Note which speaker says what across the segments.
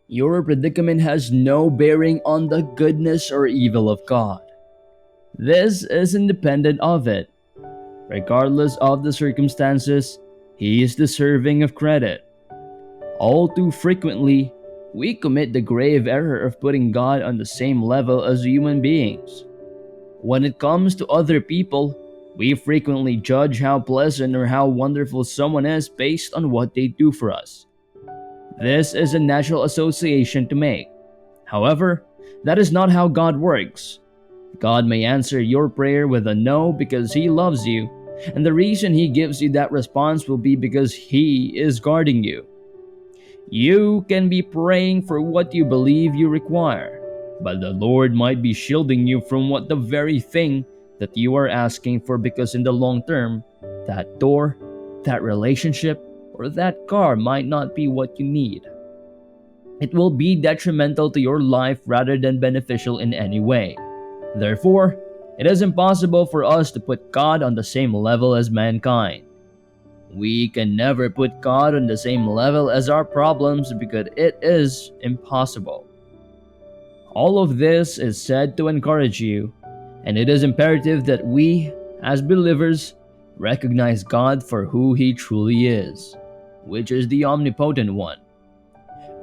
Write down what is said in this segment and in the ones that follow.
Speaker 1: Your predicament has no bearing on the goodness or evil of God. This is independent of it. Regardless of the circumstances, He is deserving of credit. All too frequently, we commit the grave error of putting God on the same level as human beings. When it comes to other people, we frequently judge how pleasant or how wonderful someone is based on what they do for us. This is a natural association to make. However, that is not how God works. God may answer your prayer with a no because He loves you, and the reason He gives you that response will be because He is guarding you. You can be praying for what you believe you require, but the Lord might be shielding you from what the very thing that you are asking for because in the long term, that door, that relationship, or that car might not be what you need. It will be detrimental to your life rather than beneficial in any way. Therefore, it is impossible for us to put God on the same level as mankind. We can never put God on the same level as our problems because it is impossible. All of this is said to encourage you, and it is imperative that we, as believers, recognize God for who He truly is, which is the omnipotent one.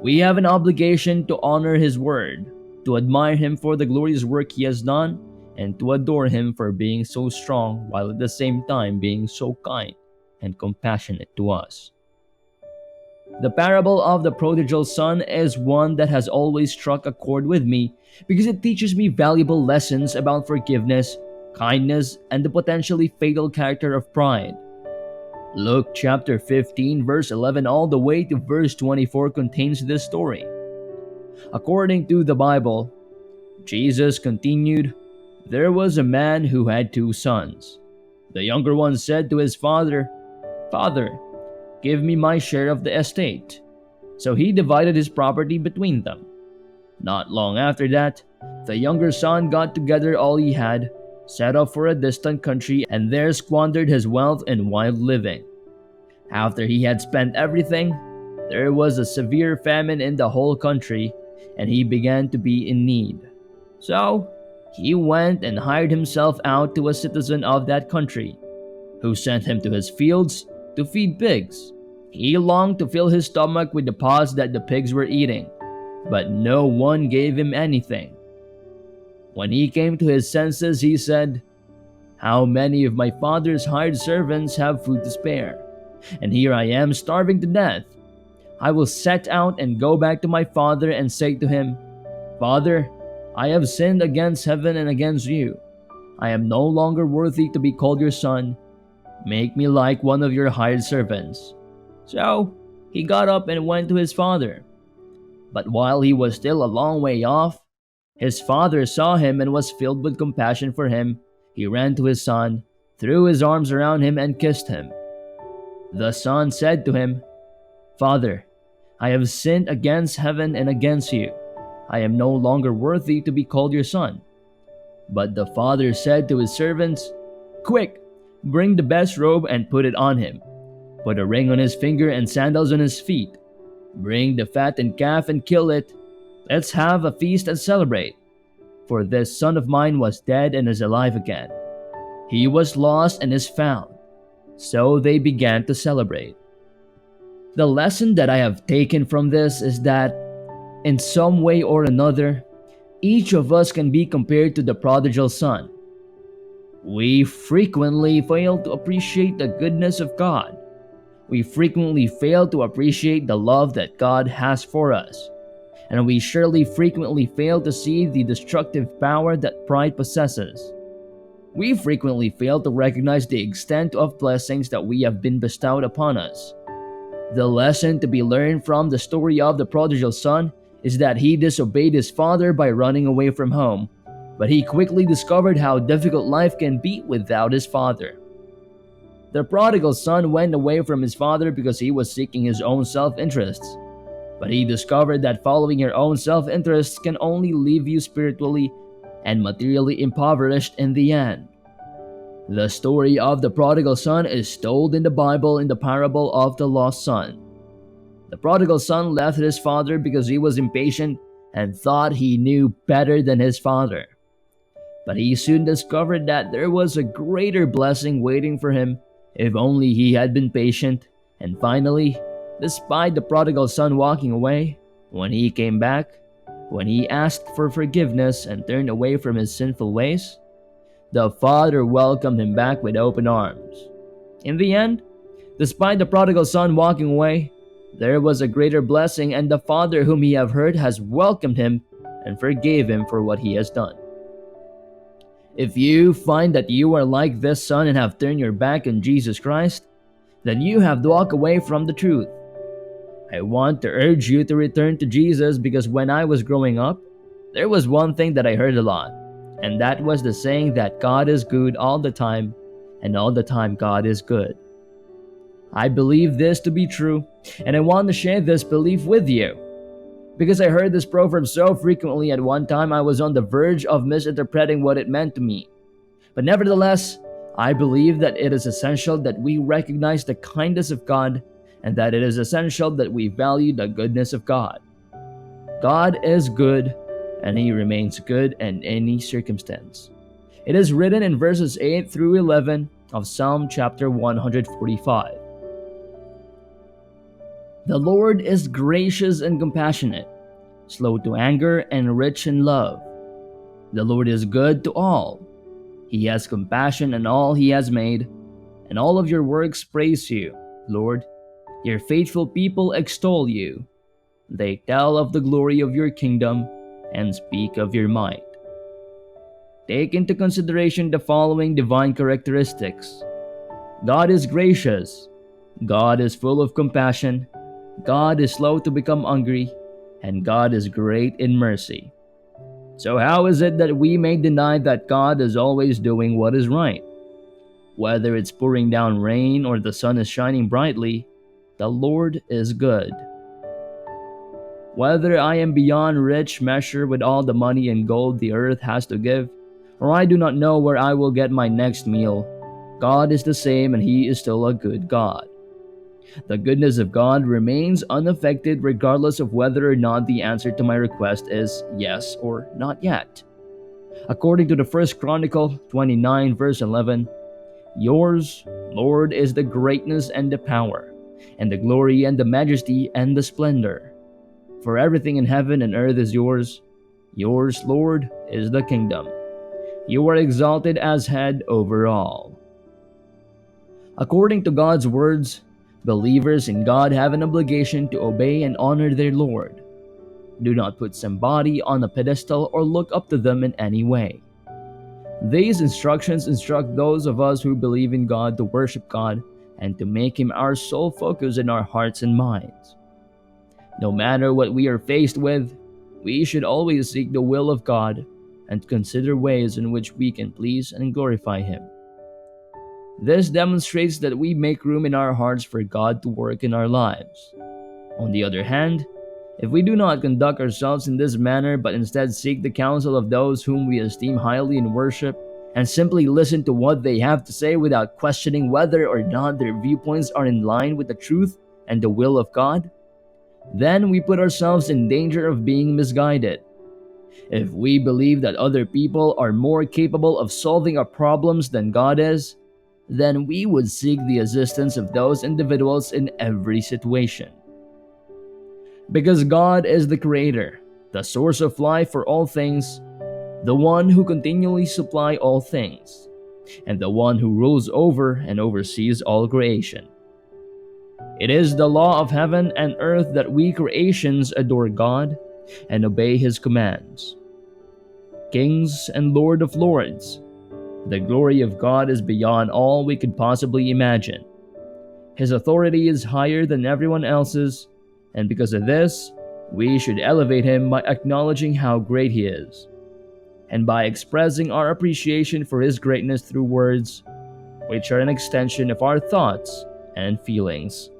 Speaker 1: We have an obligation to honor His word, to admire Him for the glorious work He has done, and to adore Him for being so strong while at the same time being so kind and compassionate to us. The parable of the prodigal son is one that has always struck a chord with me because it teaches me valuable lessons about forgiveness, kindness, and the potentially fatal character of pride. Luke chapter 15 verse 11 all the way to verse 24 contains this story. According to the Bible, Jesus continued, "There was a man who had two sons. The younger one said to his father, 'Father, give me my share of the estate.' So he divided his property between them. Not long after that, the younger son got together all he had, set off for a distant country, and there squandered his wealth in wild living. After he had spent everything, there was a severe famine in the whole country, and he began to be in need. So he went and hired himself out to a citizen of that country, who sent him to his fields to feed pigs. He longed to fill his stomach with the pods that the pigs were eating, but no one gave him anything. When he came to his senses, he said, 'How many of my father's hired servants have food to spare? And here I am starving to death. I will set out and go back to my father and say to him, Father, I have sinned against heaven and against you. I am no longer worthy to be called your son. Make me like one of your hired servants.' So he got up and went to his father. But while he was still a long way off, his father saw him and was filled with compassion for him. He ran to his son, threw his arms around him, and kissed him. The son said to him, 'Father, I have sinned against heaven and against you. I am no longer worthy to be called your son.' But the father said to his servants, 'Quick, bring the best robe and put it on him. Put a ring on his finger and sandals on his feet. Bring the fattened calf and kill it. Let's have a feast and celebrate. For this son of mine was dead and is alive again. He was lost and is found.' So they began to celebrate." The lesson that I have taken from this is that, in some way or another, each of us can be compared to the prodigal son. We frequently fail to appreciate the goodness of God. We frequently fail to appreciate the love that God has for us. And we surely frequently fail to see the destructive power that pride possesses. We frequently fail to recognize the extent of blessings that we have been bestowed upon us. The lesson to be learned from the story of the prodigal son is that he disobeyed his father by running away from home, but he quickly discovered how difficult life can be without his father. The prodigal son went away from his father because he was seeking his own self-interests, but he discovered that following your own self-interests can only leave you spiritually and materially impoverished in the end. The story of the prodigal son is told in the Bible in the parable of the lost son. The prodigal son left his father because he was impatient and thought he knew better than his father. But he soon discovered that there was a greater blessing waiting for him if only he had been patient. And finally, despite the prodigal son walking away, when he came back, when he asked for forgiveness and turned away from his sinful ways, the father welcomed him back with open arms. In the end, despite the prodigal son walking away, there was a greater blessing, and the father whom ye have heard has welcomed him and forgave him for what he has done. If you find that you are like this son and have turned your back on Jesus Christ, then you have to walk away from the truth. I want to urge you to return to Jesus, because when I was growing up, there was one thing that I heard a lot, and that was the saying that God is good all the time, and all the time God is good. I believe this to be true, and I want to share this belief with you. Because I heard this proverb so frequently, at one time I was on the verge of misinterpreting what it meant to me. But nevertheless, I believe that it is essential that we recognize the kindness of God, and that it is essential that we value the goodness of God. God is good, and He remains good in any circumstance. It is written in verses 8 through 11 of Psalm chapter 145. The Lord is gracious and compassionate, slow to anger and rich in love. The Lord is good to all. He has compassion on all He has made, and all of your works praise you, Lord. Your faithful people extol you. They tell of the glory of your kingdom and speak of your might. Take into consideration the following divine characteristics. God is gracious. God is full of compassion. God is slow to become angry, and God is great in mercy. So how is it that we may deny that God is always doing what is right? Whether it's pouring down rain or the sun is shining brightly, the Lord is good. Whether I am beyond rich measure with all the money and gold the earth has to give, or I do not know where I will get my next meal, God is the same, and He is still a good God. The goodness of God remains unaffected regardless of whether or not the answer to my request is yes or not yet. According to the 1 Chronicle 29 verse 11, Yours, Lord, is the greatness and the power, and the glory and the majesty and the splendor. For everything in heaven and earth is yours. Yours, Lord, is the kingdom. You are exalted as head over all. According to God's words, believers in God have an obligation to obey and honor their Lord. Do not put somebody on a pedestal or look up to them in any way. These instructions instruct those of us who believe in God to worship God and to make Him our sole focus in our hearts and minds. No matter what we are faced with, we should always seek the will of God and consider ways in which we can please and glorify Him. This demonstrates that we make room in our hearts for God to work in our lives. On the other hand, if we do not conduct ourselves in this manner but instead seek the counsel of those whom we esteem highly in worship and simply listen to what they have to say without questioning whether or not their viewpoints are in line with the truth and the will of God, then we put ourselves in danger of being misguided. If we believe that other people are more capable of solving our problems than God is, then we would seek the assistance of those individuals in every situation. Because God is the Creator, the source of life for all things, the one who continually supplies all things, and the one who rules over and oversees all creation. It is the law of heaven and earth that we creations adore God and obey His commands. Kings and Lord of Lords, the glory of God is beyond all we could possibly imagine. His authority is higher than everyone else's, and because of this, we should elevate Him by acknowledging how great He is, and by expressing our appreciation for His greatness through words, which are an extension of our thoughts and feelings.